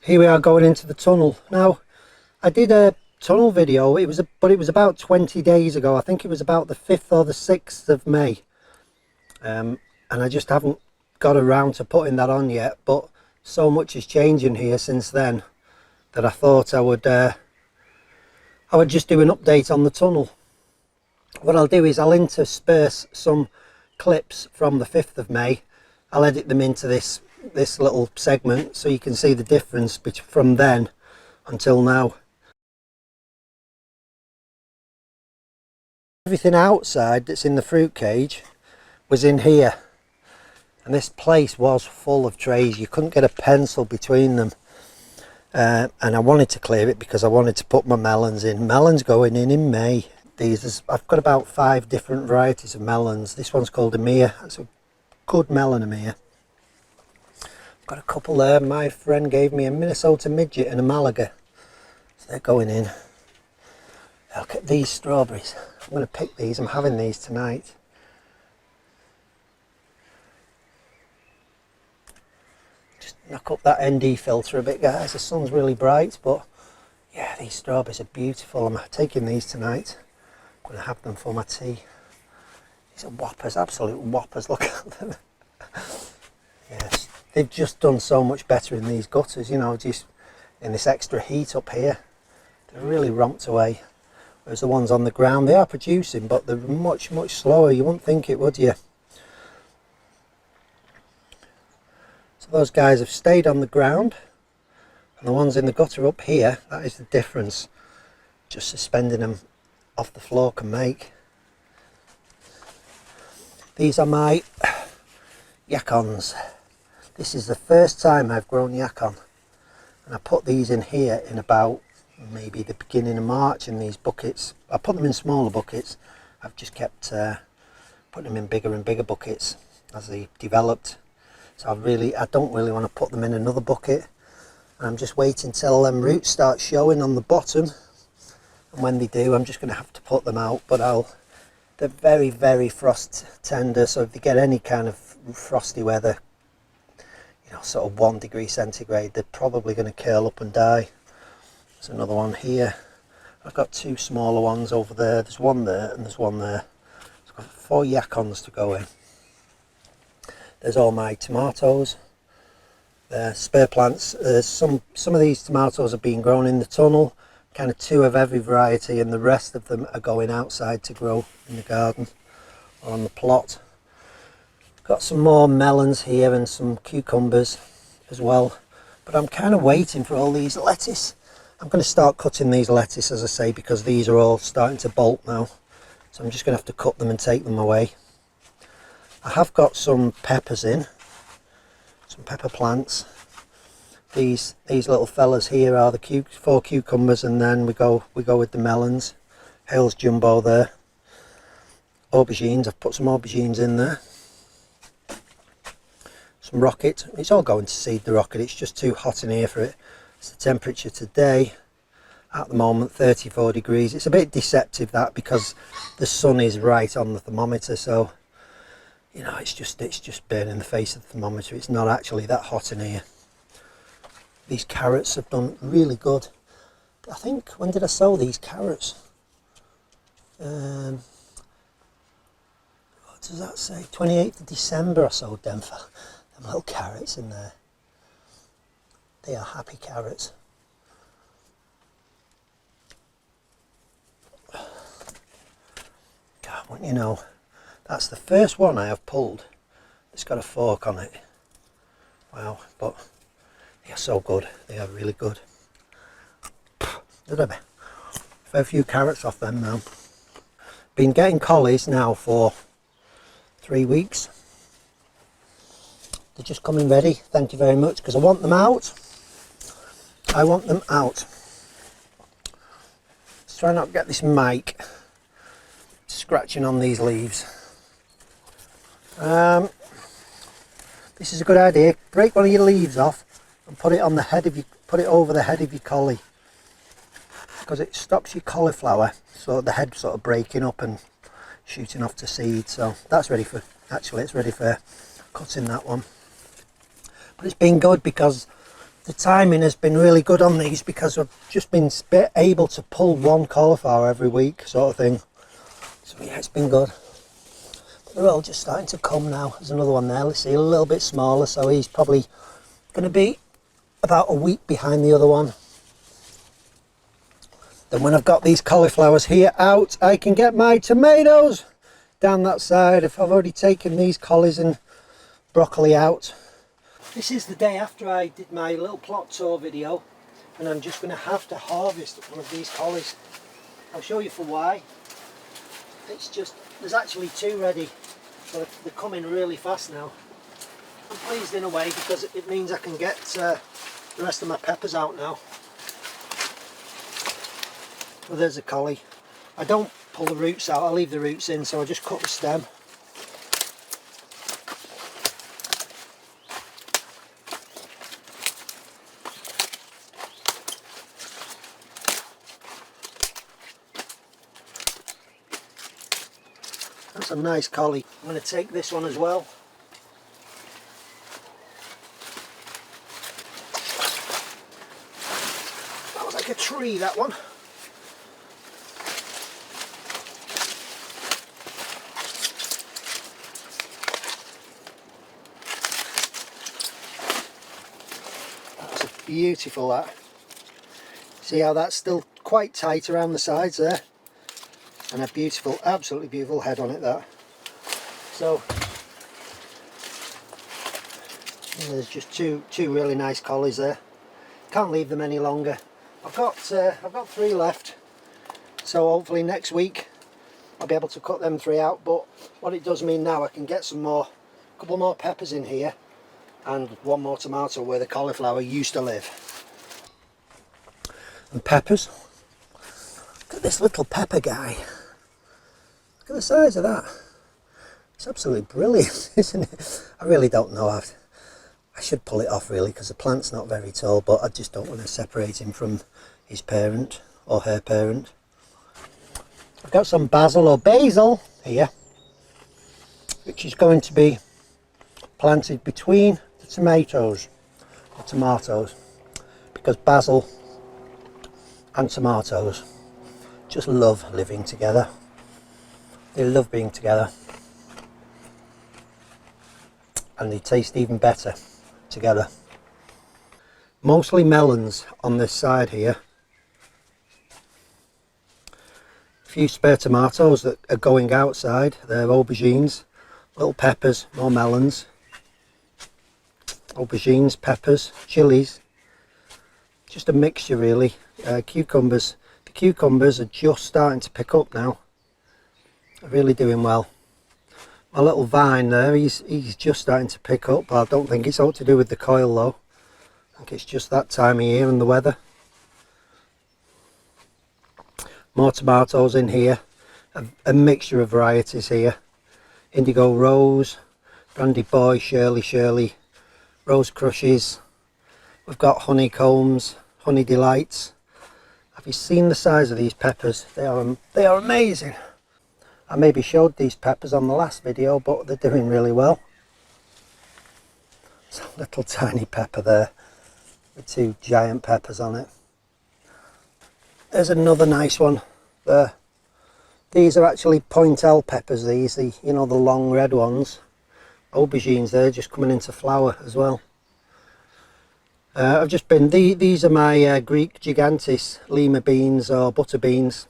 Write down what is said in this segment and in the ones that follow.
Here we are going into the tunnel. Now, I did a tunnel video, but it was about 20 days ago. I think it was about the 5th or the 6th of May. And I just haven't got around to putting that on yet, but so much is changing here since then that I thought I would just do an update on the tunnel. What I'll do is I'll intersperse some clips from the 5th of May. I'll edit them into this little segment so you can see the difference from then until now. Everything outside that's in the fruit cage was in here, and this place was full of trays. You couldn't get a pencil between them, and I wanted to clear it because I wanted to put my melons in. Melons going in May. I've got about 5 different varieties of melons. This one's called Amir. It's a good melon, Amir. Got a couple there. My friend gave me a Minnesota Midget and a Malaga, so they're going in. Look at these strawberries. I'm going to pick these. I'm having these tonight. Just knock up that ND filter a bit, guys. The sun's really bright, but yeah, these strawberries are beautiful. I'm taking these tonight. I'm going to have them for my tea. These are whoppers, absolute whoppers. Look at them. Yes, they've just done so much better in these gutters, you know, just in this extra heat up here. They're really romped away. Whereas the ones on the ground, they are producing, but they're much slower. You wouldn't think it, would you? So those guys have stayed on the ground, and the ones in the gutter up here, that is the difference. Just suspending them off the floor can make. These are my yacons. This is the first time I've grown yacon, and I put these in here in about maybe the beginning of March in these buckets. I put them in smaller buckets. I've just kept putting them in bigger and bigger buckets as they developed. So I don't really want to put them in another bucket. I'm just waiting till them roots start showing on the bottom, and when they do, I'm just going to have to put them out. But they're very frost tender, so if they get any kind of frosty weather, you know, sort of 1 degree centigrade, they're probably going to curl up and die. There's another one here. I've got 2 smaller ones over there. There's one there and there's one there. So I've got 4 yacons to go in. There's all my tomatoes. They're spare plants. Some of these tomatoes have been grown in the tunnel, kind of 2 of every variety, and the rest of them are going outside to grow in the garden or on the plot. Got some more melons here and some cucumbers as well, but I'm kind of waiting for all these lettuce. I'm going to start cutting these lettuce, as I say, because these are all starting to bolt now, so I'm just going to have to cut them and take them away. I have got some peppers in, some pepper plants. These little fellas here are the 4 cucumbers, and then we go with the melons. Hales jumbo there. Aubergines, I've put some aubergines in there. Some rocket. It's all going to seed, the rocket. It's just too hot in here for it. It's the temperature today at the moment, 34 degrees. It's a bit deceptive, that, because the sun is right on the thermometer, so you know, it's just burning the face of the thermometer. It's not actually that hot in here. These carrots have done really good. I think, when did I sow these carrots? What does that say? 28th of December I sowed them for them little carrots in there. They are happy carrots. God, wouldn't you know, that's the first one I have pulled. It's got a fork on it. Wow, but they are so good. They are really good. Look at me. Fair few carrots off them now. Been getting collies now for 3 weeks. They're just coming ready. Thank you very much, because I want them out. I want them out. Let's try not to get this mic scratching on these leaves. This is a good idea. Break one of your leaves off and put it on the head of your, put it over the head of your collie, because it stops your cauliflower, so the head sort of breaking up and shooting off to seed. So that's ready for, actually it's ready for cutting, that one. But it's been good because The timing has been really good on these because I've just been able to pull one cauliflower every week, sort of thing. So yeah, it's been good. They're all just starting to come now. There's another one there, let's see, a little bit smaller, so he's probably going to be about a week behind the other one. Then when I've got these cauliflowers here out, I can get my tomatoes down that side. If I've already taken these collies and broccoli out. This is the day after I did my little plot tour video, and I'm just going to have to harvest one of these collies. I'll show you for why. It's just, there's actually two ready, so they're coming really fast now. I'm pleased in a way because it means I can get the rest of my peppers out now. Well, there's a collie. I don't pull the roots out, I leave the roots in, so I just cut the stem. That's a nice collie. I'm going to take this one as well. That was like a tree, that one. That's beautiful, that. See how that's still quite tight around the sides there? And a beautiful, absolutely beautiful head on it, that. So there's just two really nice collies there. Can't leave them any longer. I've got 3 left, so hopefully next week I'll be able to cut them 3 out. But what it does mean now, I can get a couple more peppers in here and 1 more tomato where the cauliflower used to live. And peppers. Look at this little pepper guy. Look at the size of that. It's absolutely brilliant, isn't it? I really don't know. I should pull it off really because the plant's not very tall, but I just don't want to separate him from his parent or her parent. I've got some basil or basil here, which is going to be planted between the tomatoes, because basil and tomatoes just love living together. They love being together, and they taste even better together. Mostly melons on this side here. A few spare tomatoes that are going outside. They're aubergines, little peppers, more melons, aubergines, peppers, chilies. Just a mixture really. Cucumbers. The cucumbers are just starting to pick up now. They're really doing well. My little vine there, he's just starting to pick up, but I don't think it's all to do with the coil though. I think it's just that time of year and the weather. More tomatoes in here, a mixture of varieties here. Indigo Rose, Brandy Boy, Shirley, Rose Crushes. We've got honeycombs, honey delights. Have you seen the size of these peppers? They are amazing. I maybe showed these peppers on the last video, but they're doing really well. It's a little tiny pepper there with 2 giant peppers on it. There's another nice one there. These are actually Pointel peppers, the long red ones. Aubergines there just coming into flower as well. I've just been, these are my Greek Gigantis Lima beans or butter beans.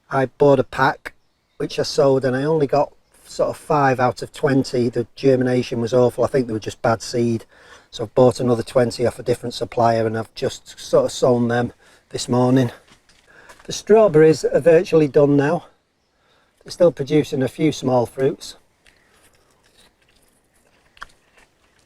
I bought a pack which I sowed and I only got sort of 5 out of 20. The germination was awful. I think they were just bad seed. So I've bought another 20 off a different supplier and I've just sort of sown them this morning. The strawberries are virtually done now. They're still producing a few small fruits.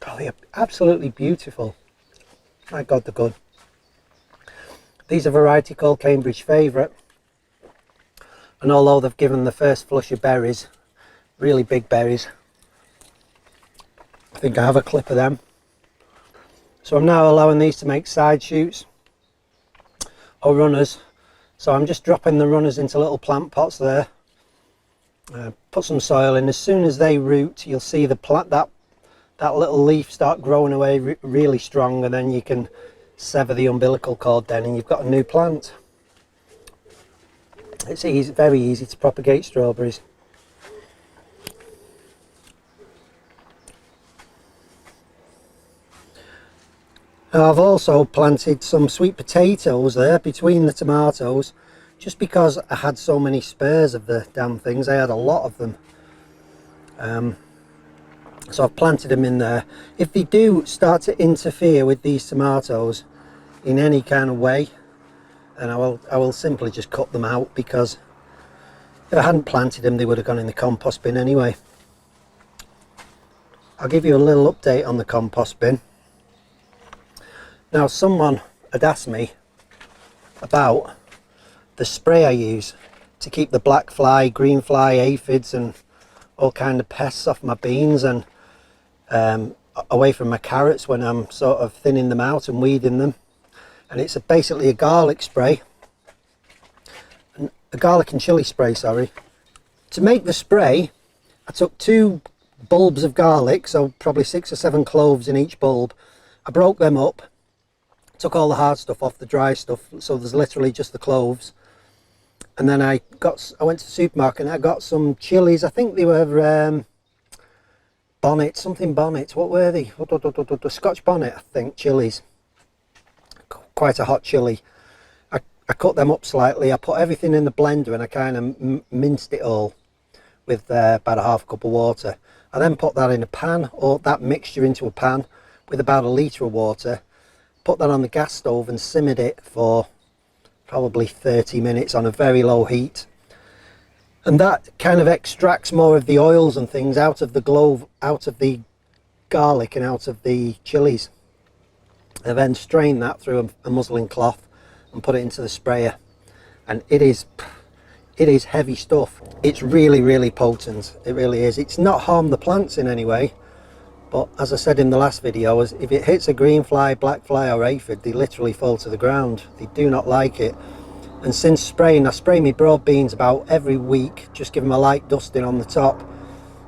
Oh, they're absolutely beautiful. My God, they're good. These are a variety called Cambridge Favourite. And although they've given the first flush of berries, really big berries, I think I have a clip of them. So I'm now allowing these to make side shoots or runners. So I'm just dropping the runners into little plant pots there. Put some soil in. As soon as they root, you'll see the that little leaf start growing away really strong, and then you can sever the umbilical cord then, and you've got a new plant. It's easy, very easy to propagate strawberries. Now I've also planted some sweet potatoes there between the tomatoes, just because I had so many spares of the damn things. I had a lot of them. So I've planted them in there. If they do start to interfere with these tomatoes in any kind of way, then I will simply just cut them out, because if I hadn't planted them, they would have gone in the compost bin anyway. I'll give you a little update on the compost bin. Now, someone had asked me about the spray I use to keep the black fly, green fly, aphids and all kind of pests off my beans and away from my carrots when I'm sort of thinning them out and weeding them. And it's basically a garlic spray, a garlic and chilli spray, sorry. To make the spray, I took 2 bulbs of garlic, so probably 6 or 7 cloves in each bulb. I broke them up, took all the hard stuff off, the dry stuff, so there's literally just the cloves. And then I went to the supermarket and I got some chilies. I think they were bonnet, something bonnet. What were they? Scotch bonnet, I think, chilies. Quite a hot chili. I cut them up slightly. I put everything in the blender and I kind of minced it all with about a half cup of water. I then put that in a pan, or that mixture into a pan with about 1 litre of water. Put that on the gas stove and simmered it for probably 30 minutes on a very low heat, and that kind of extracts more of the oils and things out of the garlic and out of the chilies. I then strain that through a muslin cloth and put it into the sprayer, and it is heavy stuff. It's really potent, it really is. It's not harmed the plants in any way, but as I said in the last video, if it hits a green fly, black fly or aphid, they literally fall to the ground. They do not like it. And since spraying, I spray my broad beans about every week, just give them a light dusting on the top.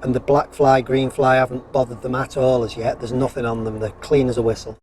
And the black fly, green fly, I haven't bothered them at all as yet. There's nothing on them, they're clean as a whistle.